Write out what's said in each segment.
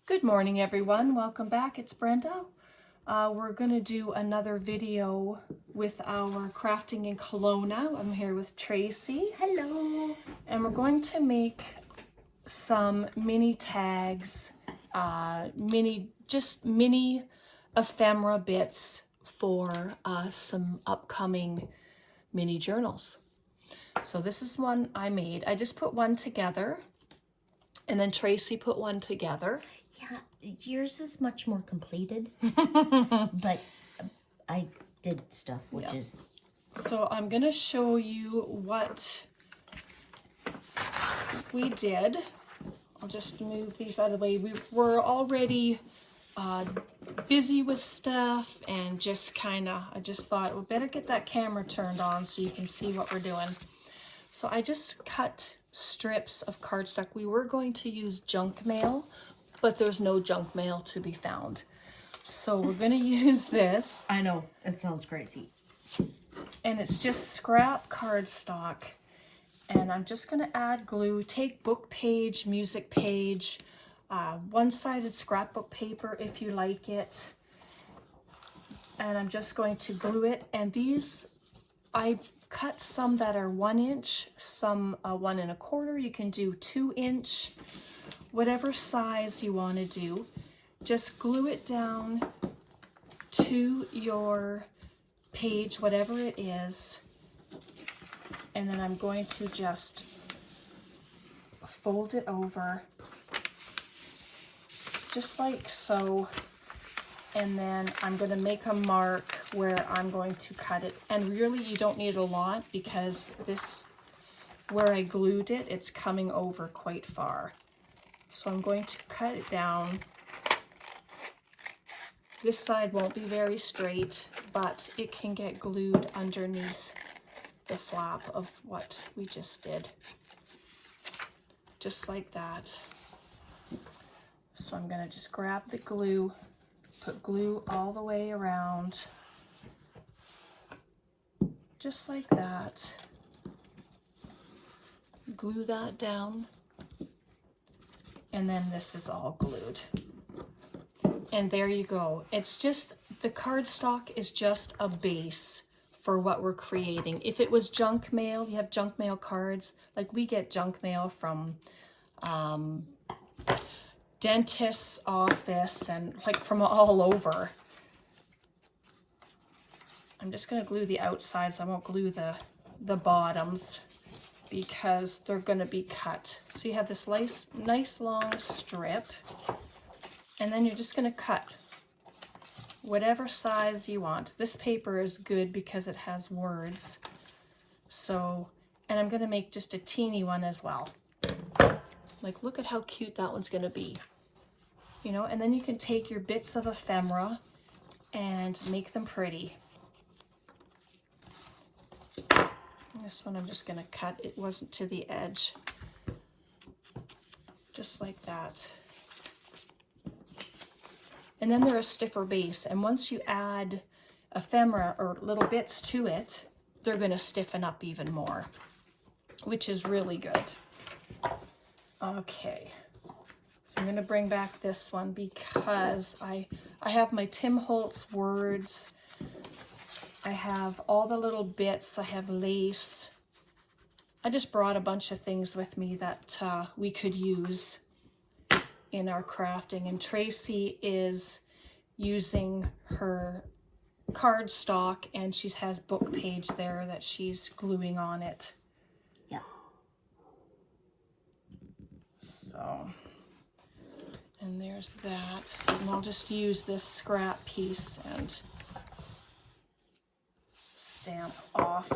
Good morning, everyone. Welcome back. It's Brenda. We're going to do another video with our crafting in Kelowna. I'm here with Tracy. Hello. And we're going to make some mini tags, mini ephemera bits for some upcoming mini journals. So this is one I made. I just put one together, and then Tracy put one together. Yeah, yours is much more completed, but I did stuff, which is... So I'm going to show you what we did. I'll just move these out of the way. We were already busy with stuff and just I just thought we better get that camera turned on so you can see what we're doing. So I just cut strips of cardstock. We were going to use junk mail, but there's no junk mail to be found. So we're going to use this. I know, it sounds crazy. And it's just scrap cardstock. And I'm just going to add glue. Take book page, music page, one-sided scrapbook paper if you like it. And I'm just going to glue it. And these, I cut some that are 1 inch, some 1 1/4. You can do 2 inch, whatever size you want to do. Just glue it down to your page, whatever it is. And then I'm going to just fold it over, just like so. And then I'm going to make a mark where I'm going to cut it. And really, you don't need a lot because this, where I glued it, it's coming over quite far. So I'm going to cut it down. This side won't be very straight, but it can get glued underneath the flap of what we just did. Just like that. So I'm going to just grab the glue, put glue all the way around, just like that. Glue that down. And then this is all glued. And there you go. It's just, the cardstock is just a base for what we're creating. If it was junk mail, you have junk mail cards, like we get junk mail from dentist's office and like from all over. I'm just going to glue the outsides. I won't glue the bottoms because they're going to be cut. So you have this nice long strip, and then you're just going to cut whatever size you want. This paper is good because it has words. So, and I'm going to make just a teeny one as well. Like, look at how cute that one's going to be. You know, and then you can take your bits of ephemera and make them pretty. This one I'm just going to cut. It wasn't to the edge. Just like that. And then they're a stiffer base. And once you add ephemera or little bits to it, they're going to stiffen up even more, which is really good. Okay. So I'm going to bring back this one because I have my Tim Holtz words. I have all the little bits. I have lace. I just brought a bunch of things with me that we could use in our crafting. And Tracy is using her cardstock and she has book page there that she's gluing on it. Yeah. So, and there's that. And I'll just use this scrap piece and stamp off.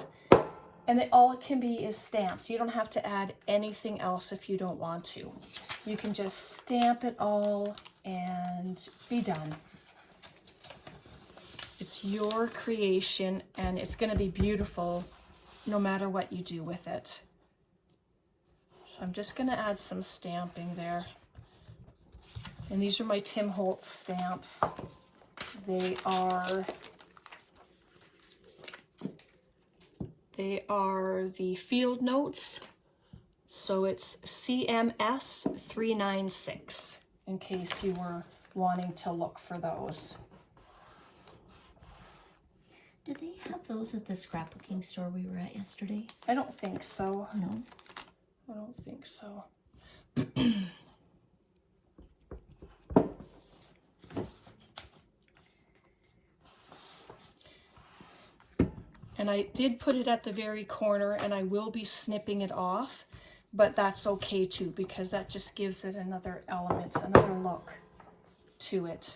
And all it can be is stamps. You don't have to add anything else if you don't want to. You can just stamp it all and be done. It's your creation and it's going to be beautiful no matter what you do with it. So I'm just going to add some stamping there. And these are my Tim Holtz stamps. They are the field notes. So it's CMS 396. in case you were wanting to look for those. Did they have those at the scrapbooking store we were at yesterday? I don't think so. No. I don't think so. And I did put it at the very corner, and I will be snipping it off, but that's okay too, because that just gives it another element, another look to it.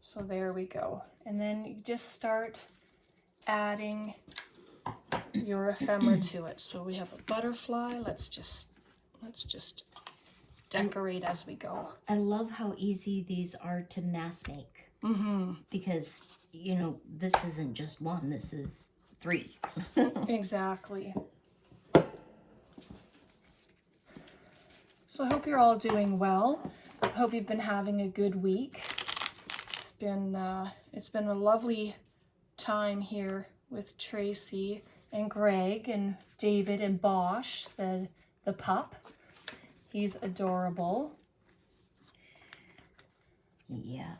So there we go. And then you just start adding your ephemera to it. So we have a butterfly. Let's just decorate as we go. I love how easy these are to mass make. Because, you know, this isn't just one, this is 3. Exactly. So I hope you're all doing well. I hope you've been having a good week. It's been a lovely time here with Tracy and Greg and David and Bosch, the pup. He's adorable. Yeah.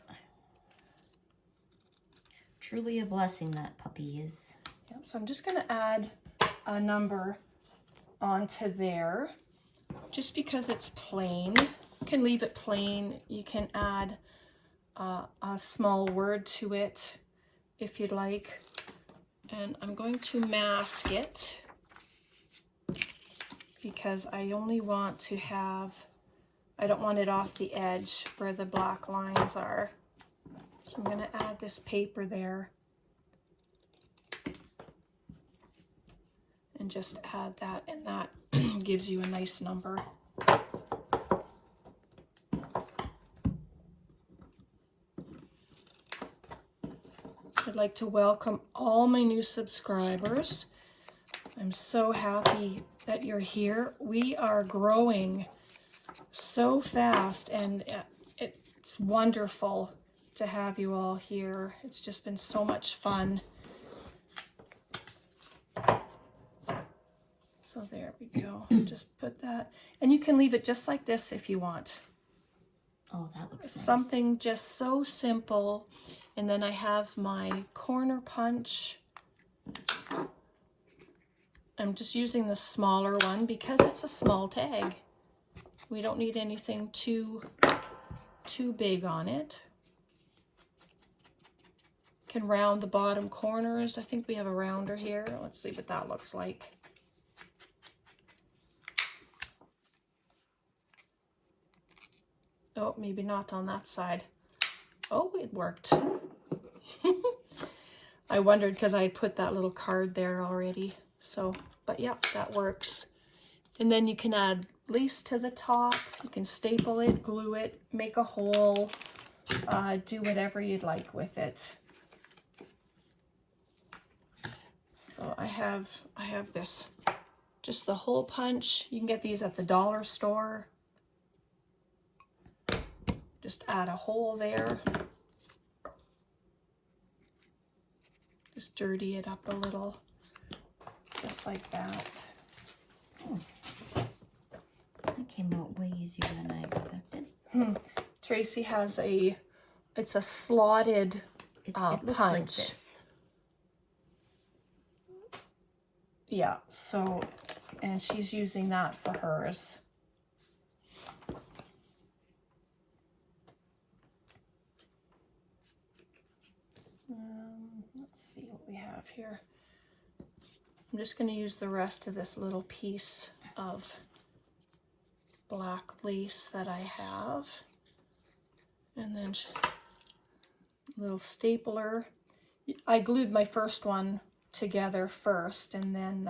Truly a blessing, that puppy is. Yeah, so I'm just going to add a number onto there, just because it's plain. You can leave it plain. You can add a small word to it if you'd like. And I'm going to mask it because I only want to have, I don't want it off the edge where the black lines are. So I'm going to add this paper there and just add that, and that gives you a nice number. So I'd like to welcome all my new subscribers. I'm so happy that you're here. We are growing so fast, and it's wonderful to have you all here. It's just been so much fun. So there we go. Just put that, and you can leave it just like this if you want. Oh, that looks nice. Something just so simple. And then I have my corner punch. I'm just using the smaller one because it's a small tag. We don't need anything too big on it. Can round the bottom corners. I think we have a rounder here. Let's see what that looks like. Oh, maybe not on that side. Oh, it worked. I wondered because I put that little card there already. So, but yeah, that works. And then you can add lace to the top. You can staple it, glue it, make a hole, do whatever you'd like with it. So I have this, just the hole punch. You can get these at the dollar store. Just add a hole there. Just dirty it up a little, just like that. Oh. That came out way easier than I expected. Tracy has it's a slotted It looks punch. like this. Yeah, so, and she's using that for hers. Let's see what we have here. I'm just going to use the rest of this little piece of black lace that I have. And then little stapler. I glued my first one together first and then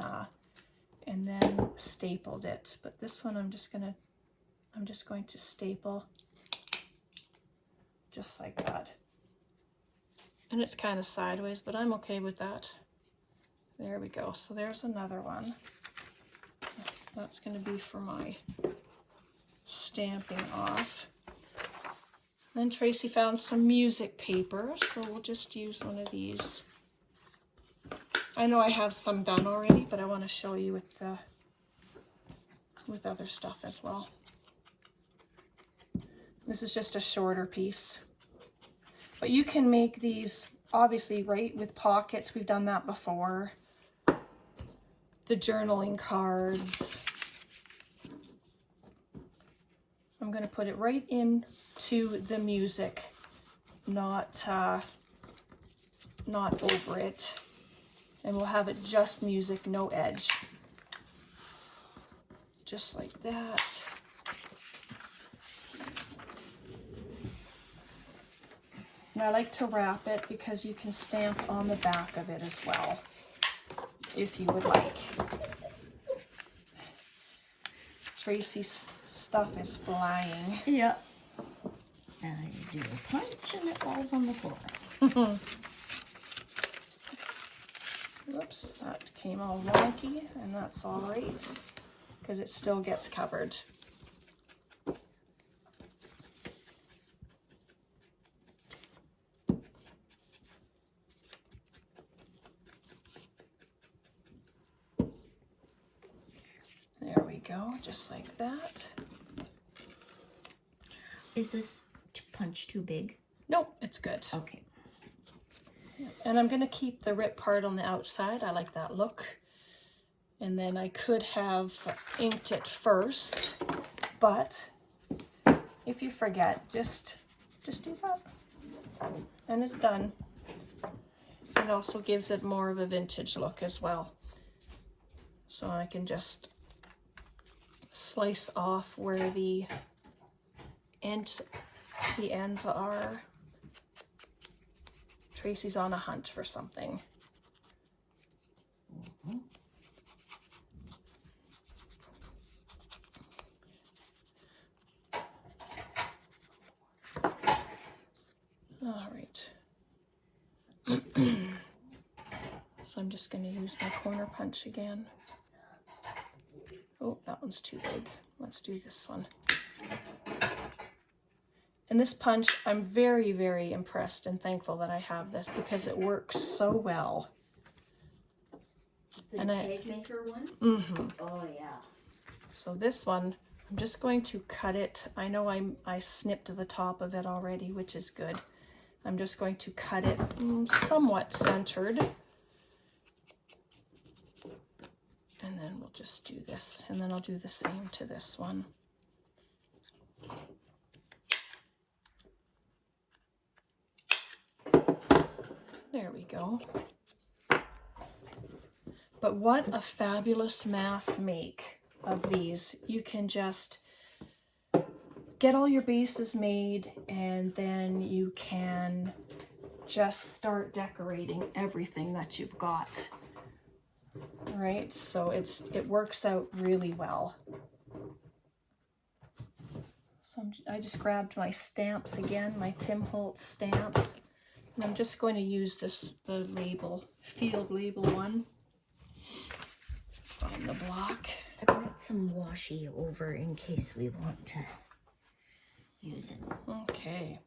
stapled it. But this one I'm just going to staple just like that. And it's kind of sideways, but I'm okay with that. There we go. So there's another one. That's going to be for my stamping off. Then Tracy found some music paper, so we'll just use one of these. I know I have some done already, but I want to show you with other stuff as well. This is just a shorter piece. But you can make these, obviously, right, with pockets. We've done that before. The journaling cards. I'm going to put it right into the music, not over it. And we'll have it just music, no edge. Just like that. And I like to wrap it because you can stamp on the back of it as well, if you would like. Tracy's stuff is flying. Yeah. And I do a punch and it falls on the floor. Whoops, that came all wonky, and that's all right, because it still gets covered. There we go, just like that. Is this punch too big? Nope, it's good. Okay. And I'm going to keep the rip part on the outside. I like that look. And then I could have inked it first, but if you forget, just do that. And it's done. It also gives it more of a vintage look as well. So I can just slice off where the ends are. Tracy's on a hunt for something. All right. So I'm just going to use my corner punch again. Oh, that one's too big. Let's do this one. And this punch, I'm very, very impressed and thankful that I have this because it works so well. The tag maker one? Mm-hmm. Oh, yeah. So this one, I'm just going to cut it. I know I snipped the top of it already, which is good. I'm just going to cut it somewhat centered. And then we'll just do this. And then I'll do the same to this one. There we go. But what a fabulous mass make of these. You can just get all your bases made and then you can just start decorating everything that you've got. Right? So it works out really well. So I just grabbed my stamps again, my Tim Holtz stamps. And I'm just going to use the label, field label one. Find the block. I brought some washi over in case we want to use it. Okay.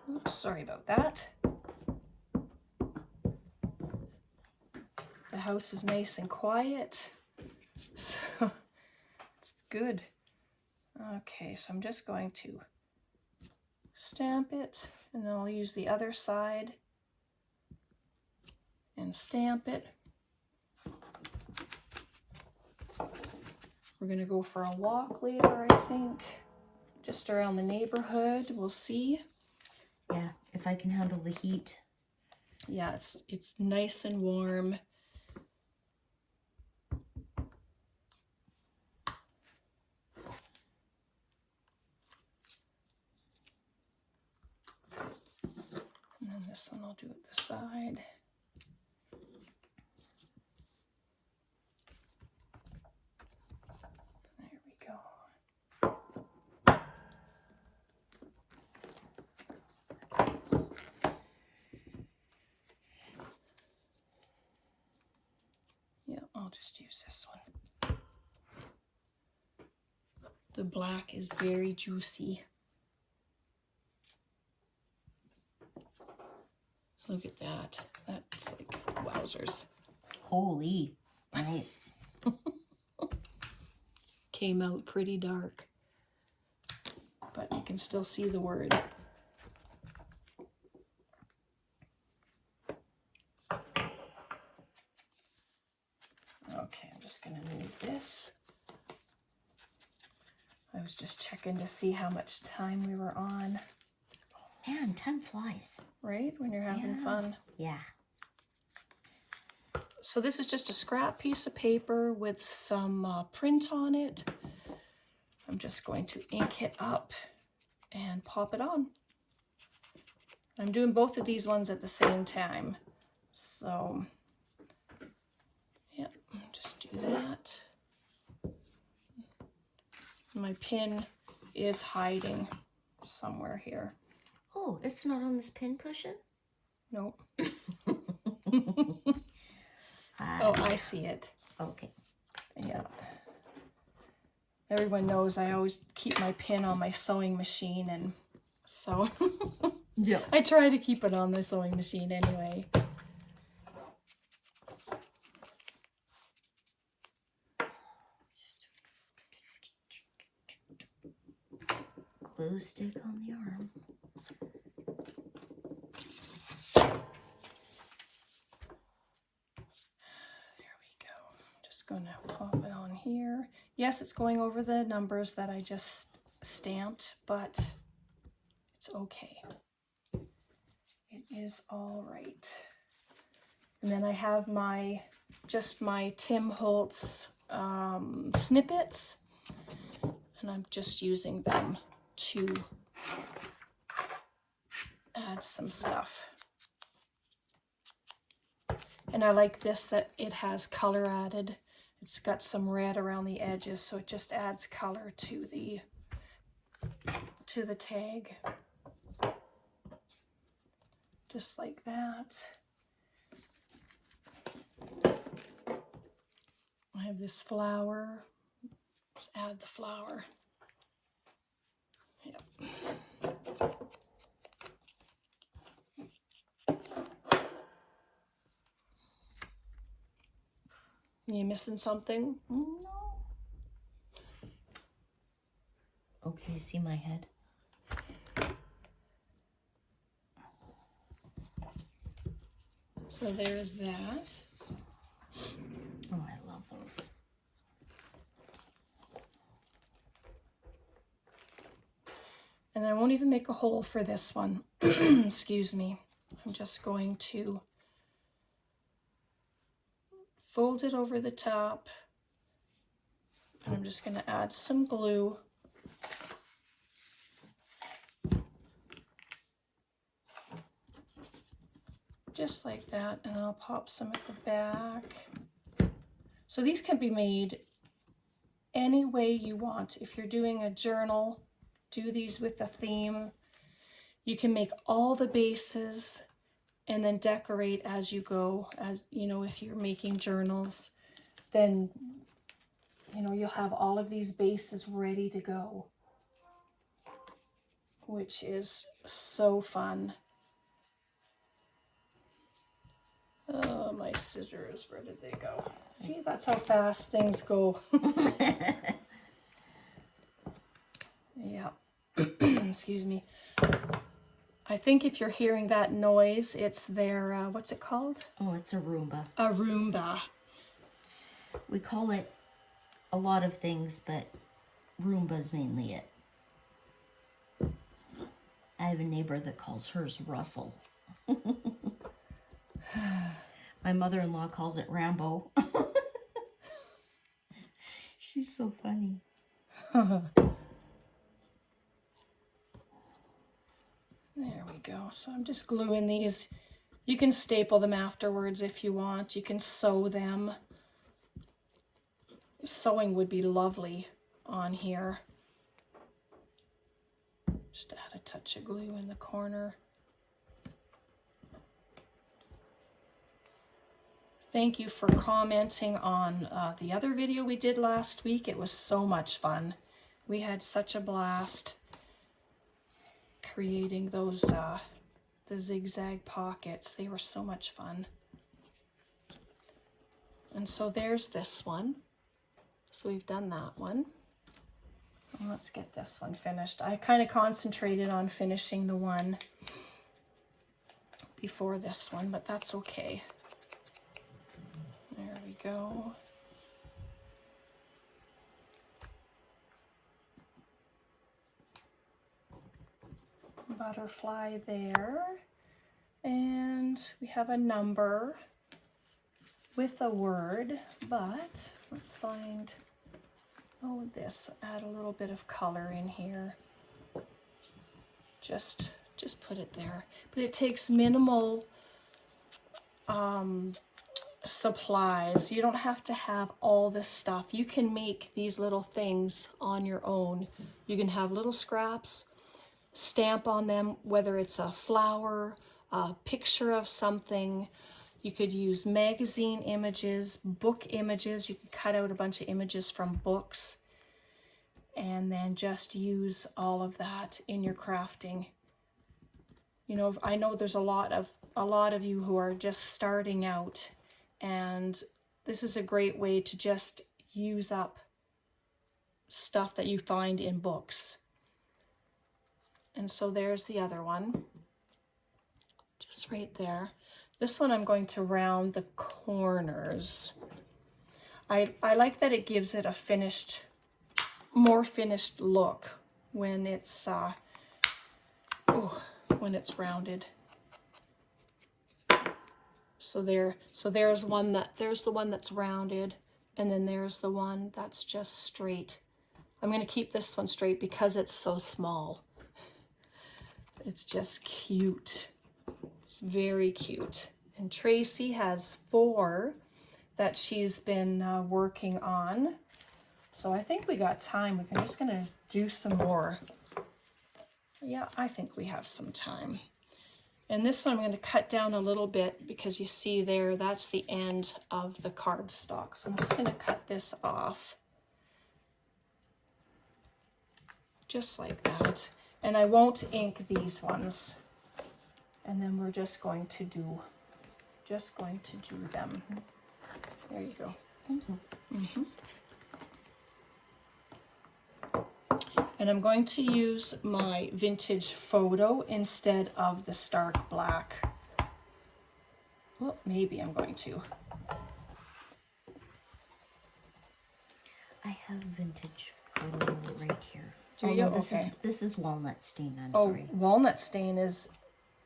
Oops, sorry about that. The house is nice and quiet, so it's good. Okay, so I'm just going to stamp it, and then I'll use the other side and stamp it. We're going to go for a walk later, I think, just around the neighborhood. We'll see. Yeah, if I can handle the heat. Yeah, it's nice and warm. And then this one I'll do at the side. There we go. Yeah, I'll just use this one. The black is very juicy. Look at that. That's like wowzers. Holy, nice. Came out pretty dark. but you can still see the word. Okay, I'm just going to move this. I was just checking to see how much time we were on. Man, time flies. Right? When you're having fun. Yeah. So this is just a scrap piece of paper with some print on it. I'm just going to ink it up and pop it on. I'm doing both of these ones at the same time. So, yeah, just do that. My pin is hiding somewhere here. Oh, it's not on this pin cushion? Nope. Oh, I see it. Okay. Yeah. Everyone knows I always keep my pin on my sewing machine, and so Yeah. I try to keep it on the sewing machine anyway. Glue stick on the arm. There we go. Just gonna pop it on here. Yes, it's going over the numbers that I just stamped, but it's okay. It is all right. And then I have my Tim Holtz snippets, and I'm just using them to add some stuff. And I like this, that it has color added. It's got some red around the edges, so it just adds color to the tag. Just like that. I have this flower. Let's add the flower. Yep. You missing something? No. Okay, you see my head? So there's that. Oh, I love those. And I won't even make a hole for this one. Excuse me. I'm just going to fold it over the top. And I'm just going to add some glue. Just like that. And I'll pop some at the back. So these can be made any way you want. If you're doing a journal, do these with a theme. You can make all the bases and then decorate as you go. As you know, if you're making journals, then you'll have all of these bases ready to go, which is so fun. Oh, my scissors, where did they go? See, that's how fast things go. Yeah. Excuse me. I think if you're hearing that noise, it's their, what's it called? Oh, it's a Roomba. A Roomba. We call it a lot of things, but Roomba's mainly it. I have a neighbor that calls hers Russell. My mother-in-law calls it Rambo. She's so funny. There we go. So I'm just gluing these. You can staple them afterwards if you want. You can sew them. Sewing would be lovely on here. Just add a touch of glue in the corner. Thank you for commenting on the other video we did last week. It was so much fun. We had such a blast creating those the zigzag pockets. They were so much fun. And so there's this one. So we've done that one. And let's get this one finished. I kind of concentrated on finishing the one before this one, but that's okay. There we go. Butterfly there. And we have a number with a word, but let's find, oh, this, add a little bit of color in here. Just put it there. But it takes minimal supplies. You don't have to have all this stuff. You can make these little things on your own. You can have little scraps, stamp on them, whether it's a flower, a picture of something. You could use magazine images, book images. You can cut out a bunch of images from books and then just use all of that in your crafting. You know, I know there's a lot of you who are just starting out, and this is a great way to just use up stuff that you find in books. And so there's the other one, just right there. This one I'm going to round the corners. I like that it gives it a more finished look when it's rounded. So there's the one that's rounded, and then there's the one that's just straight. I'm going to keep this one straight because it's so small. It's just cute. It's very cute. And Tracy has 4 that she's been working on. So I think we got time. We're just going to do some more. Yeah, I think we have some time. And this one I'm going to cut down a little bit because you see there, that's the end of the cardstock. So I'm just going to cut this off. Just like that. And I won't ink these ones. And then we're just going to do them. There you go. Thank you. Mm-hmm. And I'm going to use my vintage photo instead of the stark black. Well, maybe I'm going to. I have vintage photo right here. Do you? This is walnut stain. I'm Oh, sorry. walnut stain is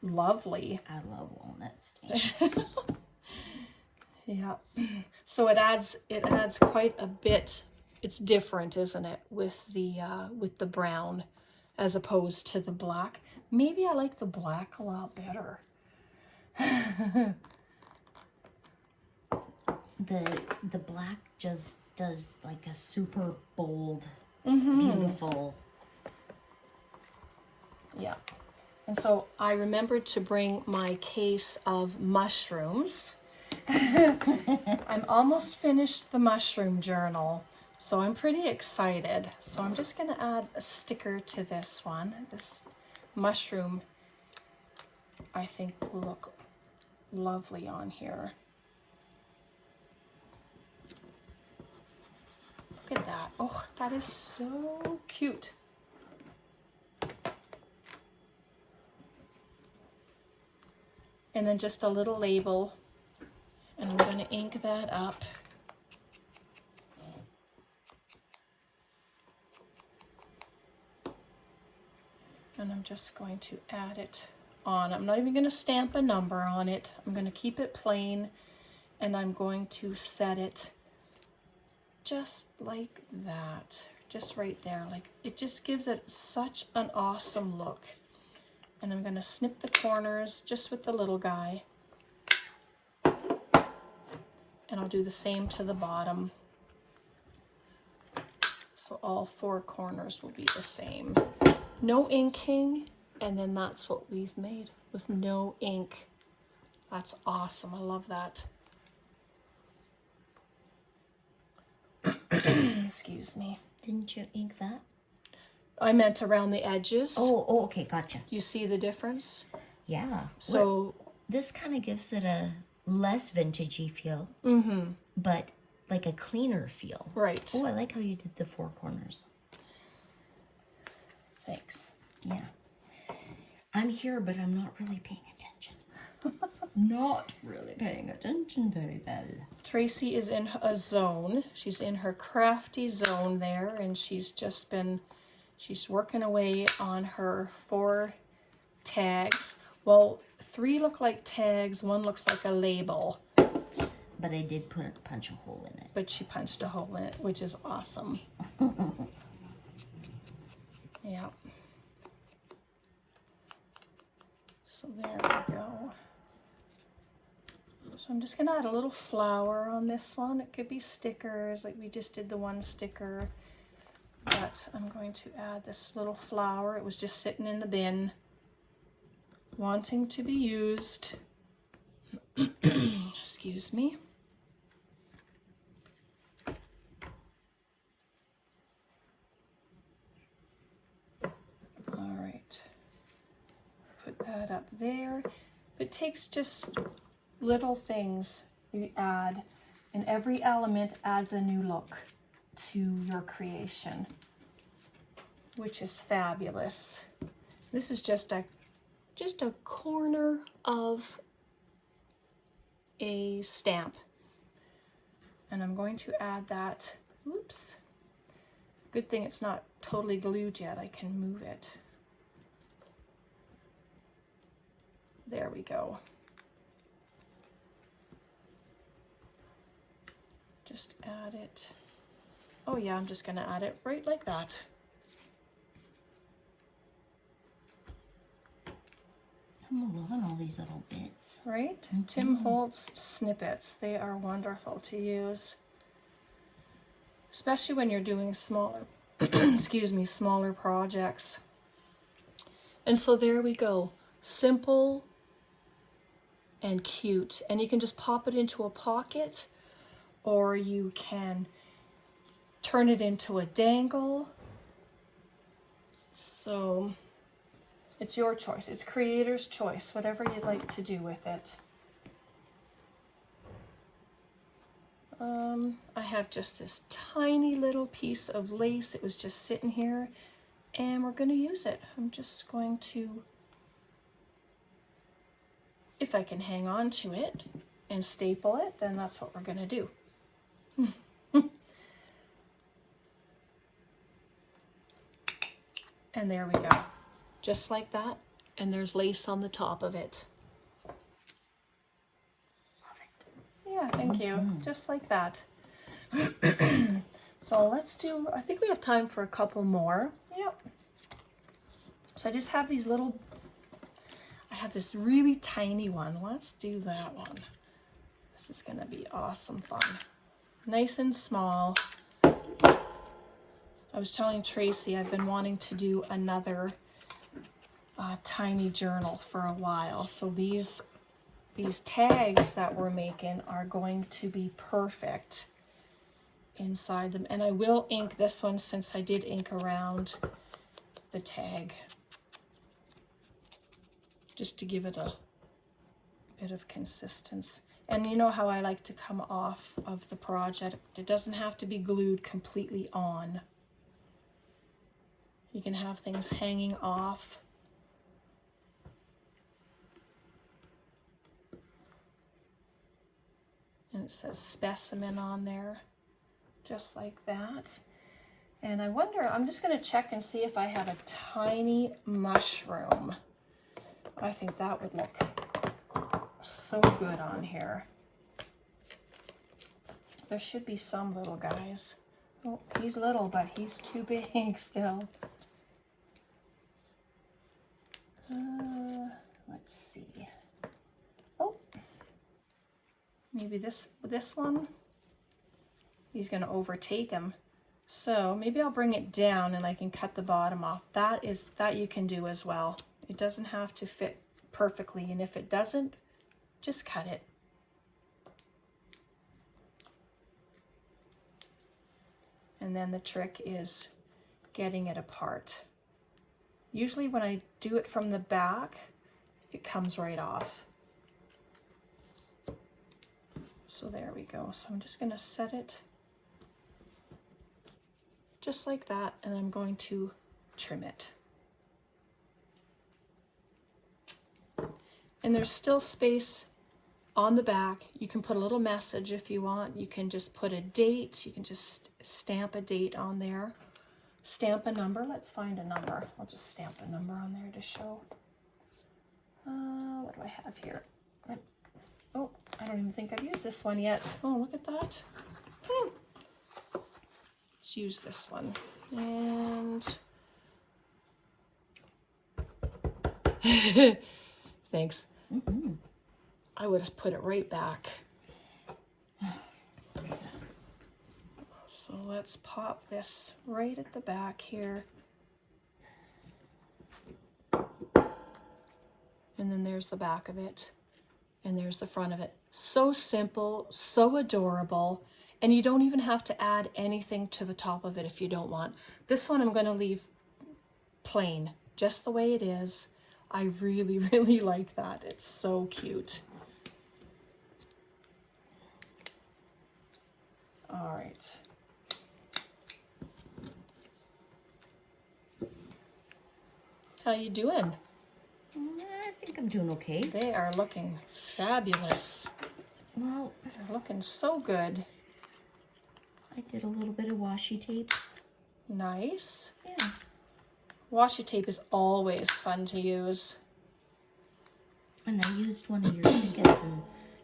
lovely. I love walnut stain. Yeah. So it adds quite a bit. It's different, isn't it, with the brown as opposed to the black. Maybe I like the black a lot better. The black just does like a super bold, beautiful. Yeah. And so I remembered to bring my case of mushrooms. I'm almost finished the mushroom journal, so I'm pretty excited. So I'm just going to add a sticker to this one. This mushroom, I think, will look lovely on here. Look at that. Oh, that is so cute. And then just a little label. And I'm going to ink that up. And I'm just going to add it on. I'm not even going to stamp a number on it. I'm going to keep it plain, and I'm going to set it just like that. Just right there. Like, it just gives it such an awesome look. And I'm going to snip the corners just with the little guy. And I'll do the same to the bottom. So all 4 corners will be the same. No inking, and then that's what we've made with no ink. That's awesome. I love that. Excuse me. Didn't you ink that? I meant around the edges. Oh, okay, gotcha. You see the difference? Yeah. So this kind of gives it a less vintagey feel, but like a cleaner feel. Right. Oh, I like how you did the 4 corners. Thanks. Yeah. I'm here, but I'm not really paying attention. Not really paying attention very well. Tracy is in a zone. She's in her crafty zone there, and she's working away on her 4 tags. Well, 3 look like tags, 1 looks like a label. But I did punch a hole in it. But she punched a hole in it, which is awesome. Yeah. So there we go. So I'm just gonna add a little flower on this one. It could be stickers, like we just did the 1 sticker. But I'm going to add this little flower. It was just sitting in the bin, wanting to be used. Excuse me. All right. Put that up there. It takes just little things you add, and every element adds a new look to your creation, which is fabulous. This is just a corner of a stamp, and I'm going to add that. Oops, good thing it's not totally glued yet. I can move it. There we go. Just add it. Oh yeah, I'm just gonna add it right like that. I'm loving all these little bits. Right? Tim Holtz snippets. They are wonderful to use. Especially when you're doing smaller, excuse me, smaller projects. And so there we go. Simple and cute. And you can just pop it into a pocket, or you can turn it into a dangle. So it's your choice. It's creator's choice, whatever you'd like to do with it. I have just this tiny little piece of lace. It was just sitting here, and we're going to use it. I'm just going to, if I can hang on to it and staple it, then that's what we're going to do. And there we go. Just like that. And there's lace on the top of it. Love it. Yeah, thank you. Just like that. So let's do, I think we have time for a couple more. Yep. So I just have these little, I have this really tiny one. Let's do that one. This is gonna be awesome fun. Nice and small. I was telling Tracy I've been wanting to do another tiny journal for a while. So these tags that we're making are going to be perfect inside them. And I will ink this one since I did ink around the tag, just to give it a bit of consistency. And you know how I like to come off of the project. It doesn't have to be glued completely on. You can have things hanging off. And it says specimen on there, just like that. And I wonder, I'm just going to check and see if I have a tiny mushroom. I think that would look so good on here. There should be some little guys. Oh, he's little, but he's too big still. Let's see. Oh, maybe this one. He's going to overtake him. So maybe I'll bring it down and I can cut the bottom off. That you can do as well. It doesn't have to fit perfectly, and if it doesn't, just cut it. And then the trick is getting it apart. Usually when I do it from the back, it comes right off. So there we go. So I'm just going to set it just like that, and I'm going to trim it. And there's still space on the back. You can put a little message if you want. You can just put a date. You can just stamp a date on there. Stamp a number. Let's find a number. I'll just stamp a number on there to show. What do I have here? Oh, I don't even think I've used this one yet. Oh, look at that. Let's use this one. And thanks. I would have put it right back. So let's pop this right at the back here. And then there's the back of it. And there's the front of it. So simple, so adorable. And you don't even have to add anything to the top of it if you don't want. This one I'm going to leave plain, just the way it is. I really, really like that. It's so cute. All right. How you doing? I think I'm doing okay. They are looking fabulous. Well, They're looking so good. I did a little bit of washi tape. Nice. Yeah. Washi tape is always fun to use. And I used one of your tickets and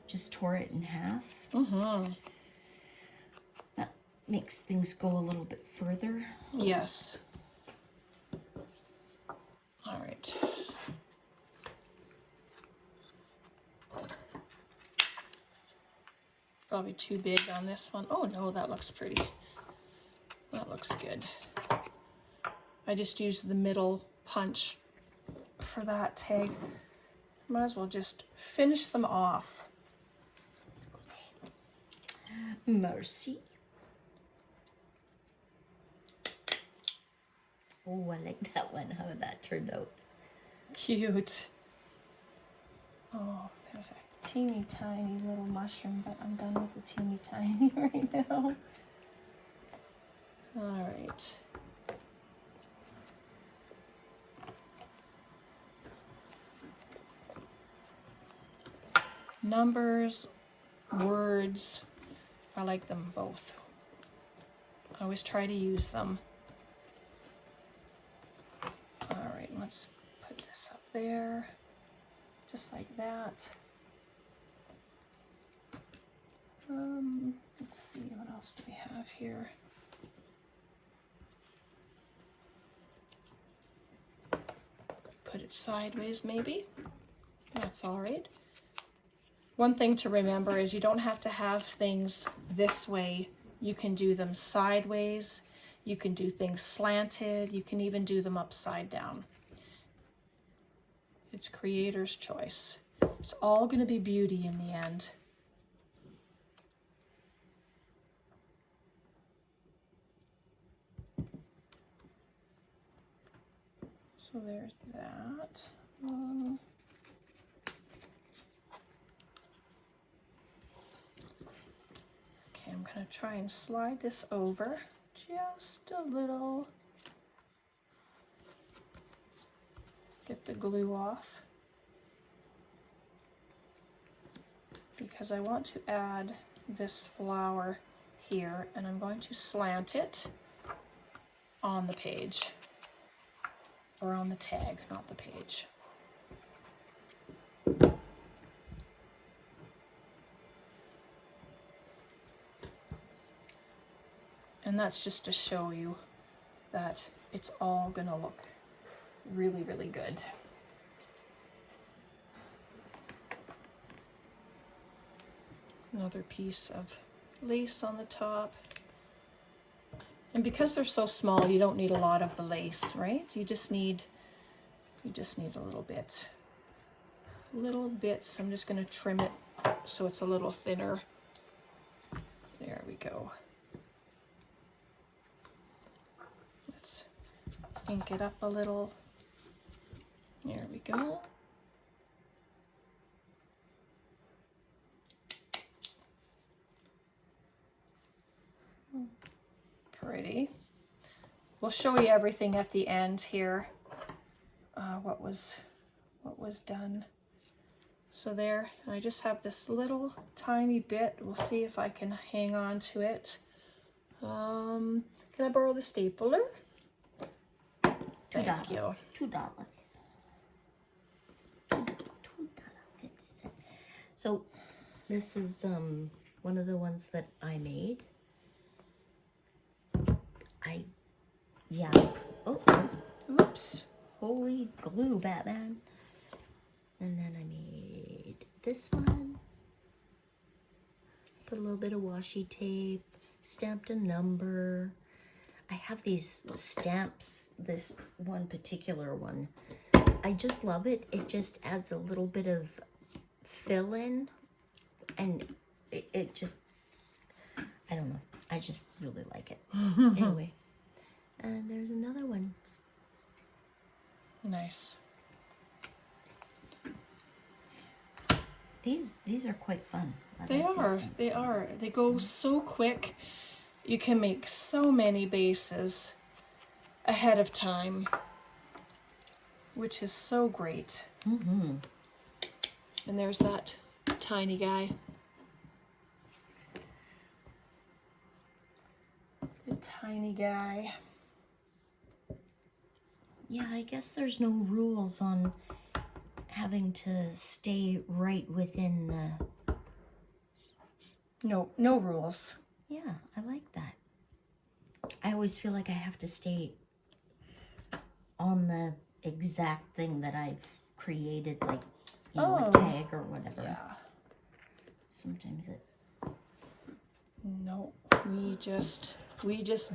just tore it in half. That makes things go a little bit further. Yes. All right. Probably too big on this one. Oh no, that looks pretty. That looks good. I just used the middle punch for that tag. Might as well just finish them off. Mercy. Oh, I like that one, how that turned out. Cute. Oh, there's a teeny tiny little mushroom, but I'm done with the teeny tiny right now. All right. Numbers, words, I like them both. I always try to use them. All right, let's put this up there, just like that. Let's see, what else do we have here? Put it sideways maybe. That's all right. One thing to remember is you don't have to have things this way. You can do them sideways. You can do things slanted. You can even do them upside down. It's creator's choice. It's all going to be beauty in the end. So there's that. Okay, I'm going to try and slide this over just a little. Get the glue off. Because I want to add this flower here, and I'm going to slant it on the page. Or on the tag, not the page. And that's just to show you that it's all gonna look really, really good. Another piece of lace on the top. And because they're so small, you don't need a lot of the lace, right? You just need a little bit. Little bits. I'm just going to trim it so it's a little thinner. There we go. Let's ink it up a little. There we go. Pretty. We'll show you everything at the end here. What was done. So there, I just have this little tiny bit. We'll see if I can hang on to it. Can I borrow the stapler? Thank you. $2. So this is one of the ones that I made. Oh, Oops. holy glue, Batman. And then I made this one. Put a little bit of washi tape, stamped a number. I have these stamps, this one particular one. I just love it. It just adds a little bit of fill in, and it just, I don't know. I just really like it. Anyway, and there's another one. Nice. These are quite fun. They are. They are. They go so quick. You can make so many bases ahead of time, which is so great. And there's that tiny guy. The tiny guy. Yeah, I guess there's no rules on having to stay right within the... No rules. Yeah, I like that. I always feel like I have to stay on the exact thing that I've created, like, you know, a tag or whatever. Yeah. Sometimes it... No, we just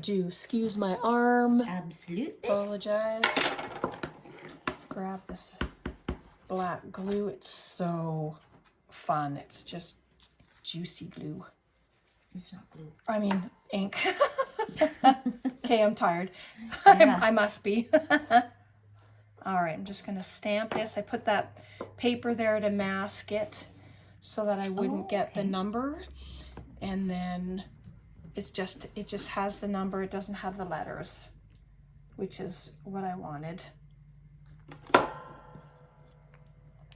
do. Excuse my arm. Absolutely. Apologize. Grab this black glue. It's so fun. It's just juicy glue. It's not glue. I mean, ink. Okay, I'm tired. Yeah. I must be. All right, I'm just gonna stamp this. I put that paper there to mask it so that I wouldn't get the number. And then it just has the number. It doesn't have the letters, which is what I wanted.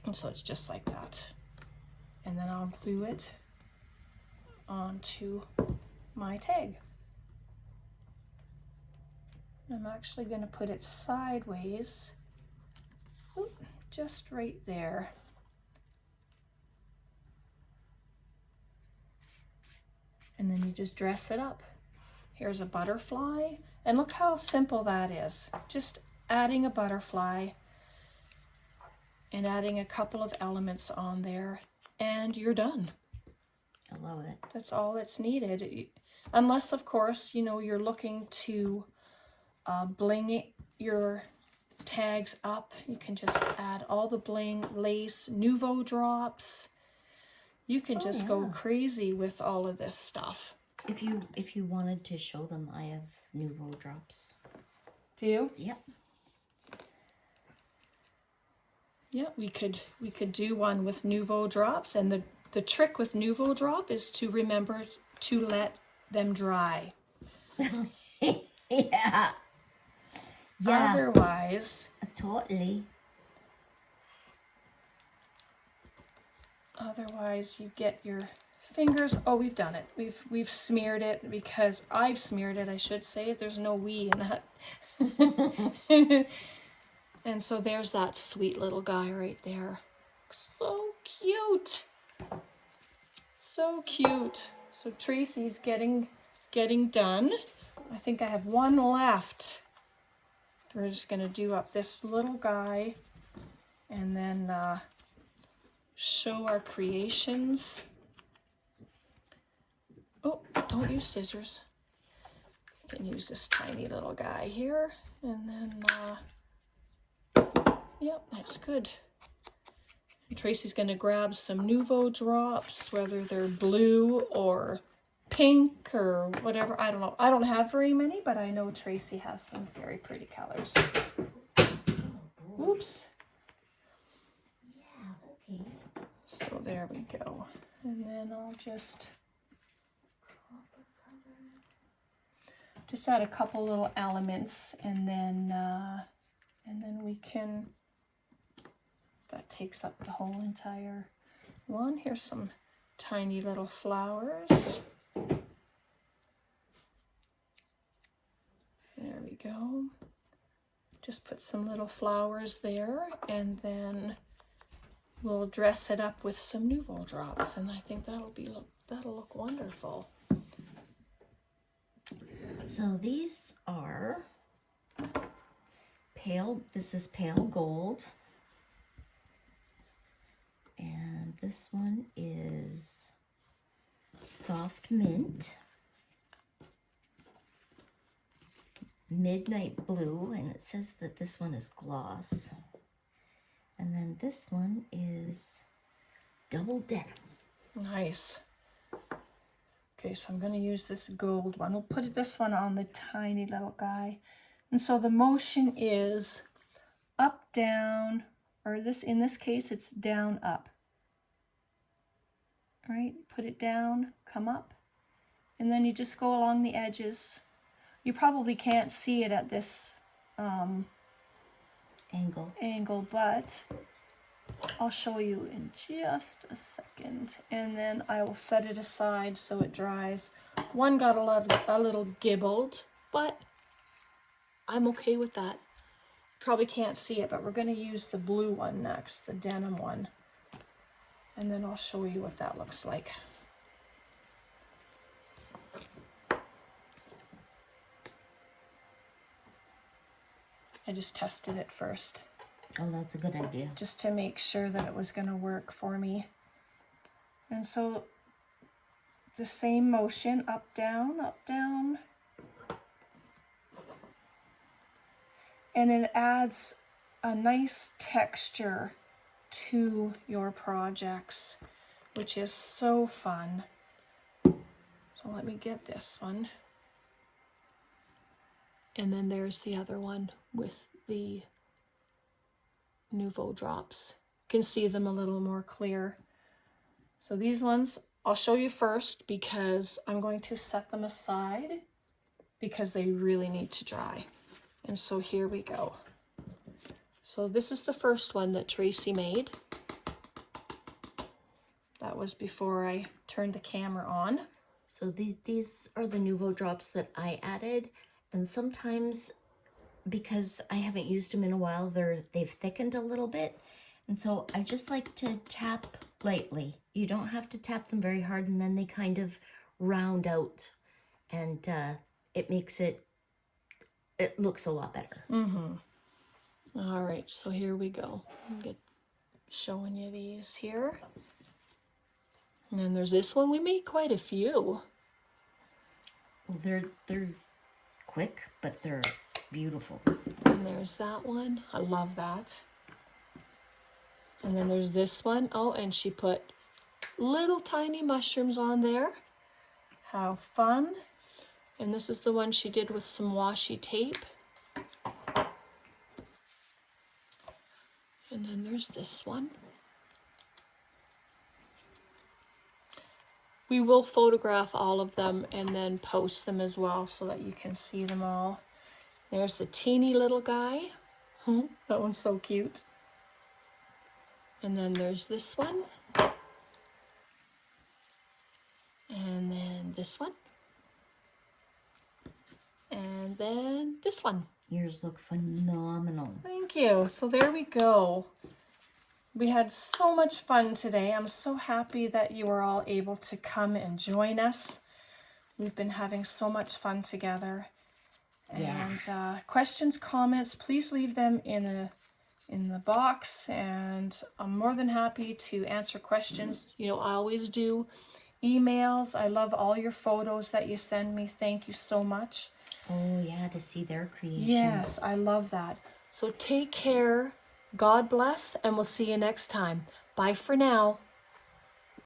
And so it's just like that. And then I'll glue it onto my tag. I'm actually going to put it sideways, just right there. And then you just dress it up. Here's a butterfly, and look how simple that is. Just adding a butterfly and adding a couple of elements on there, and you're done. I love it. That's all that's needed. Unless, of course, you know, you're looking to bling your tags up. You can just add all the bling, lace, Nouveau drops. You can just go crazy with all of this stuff. If you wanted to show them, I have Nouveau drops. Do you? Yep. Yeah, we could do one with Nouveau drops, and the trick with Nouveau drop is to remember to let them dry. Yeah. Otherwise, Otherwise, you get your fingers. Oh, we've done it. We've smeared it, because I've smeared it, I should say. There's no we in that. And so there's that sweet little guy right there. So cute. So cute. So Tracy's getting done. I think I have one left. We're just gonna do up this little guy and then show our creations. Oh, don't use scissors. You can use this tiny little guy here, and then yep, that's good. And Tracy's gonna grab some Nouveau drops, whether they're blue or pink or whatever. I don't know. I don't have very many, but I know Tracy has some very pretty colors. Oops. Yeah, okay. So there we go. And then I'll just add a couple little elements, and then we can, that takes up the whole entire one. Here's some tiny little flowers. There we go. Just put some little flowers there, and then we'll dress it up with some Nouveau drops, and I think that'll look wonderful. So these are pale, this is pale gold, and this one is soft mint, midnight blue, and it says that this one is gloss, and then this one is double denim. Nice. Okay, so I'm going to use this gold one. We'll put this one on the tiny little guy. And so the motion is up, down, or in this case, it's down, up. All right, put it down, come up, and then you just go along the edges. You probably can't see it at this angle, but I'll show you in just a second, and then I will set it aside so it dries. One got a little gibbled, but I'm okay with that. Probably can't see it, but we're going to use the blue one next, the denim one, and then I'll show you what that looks like. I just tested it first. Oh, that's a good idea. Just to make sure that it was going to work for me. And so the same motion, up, down, up, down. And it adds a nice texture to your projects, which is so fun. So let me get this one. And then there's the other one with the Nouveau drops. You can see them a little more clear. So these ones I'll show you first because I'm going to set them aside because they really need to dry. And so here we go. So this is the first one that Tracy made. That was before I turned the camera on. So these are the Nouveau drops that I added, and sometimes because I haven't used them in a while, they've thickened a little bit, and so I just like to tap lightly. You don't have to tap them very hard, and then they kind of round out, and it makes it looks a lot better. All right, so here we go. I'm showing you these here. And then there's this one. We made quite a few. Well, they're quick, but they're beautiful. And there's that one. I love that. And then there's this one. Oh, and she put little tiny mushrooms on there. How fun. And this is the one she did with some washi tape. And then there's this one. We will photograph all of them and then post them as well so that you can see them all. There's the teeny little guy. That one's so cute. And then there's this one. And then this one. And then this one. Yours look phenomenal. Thank you. So there we go. We had so much fun today. I'm so happy that you were all able to come and join us. We've been having so much fun together. Yeah. And questions, comments, please leave them in the box, and I'm more than happy to answer questions. You know, I always do. Emails. I love all your photos that you send me. Thank you so much. Oh yeah, to see their creations. Yes, I love that. So take care. God bless, and we'll see you next time. Bye for now.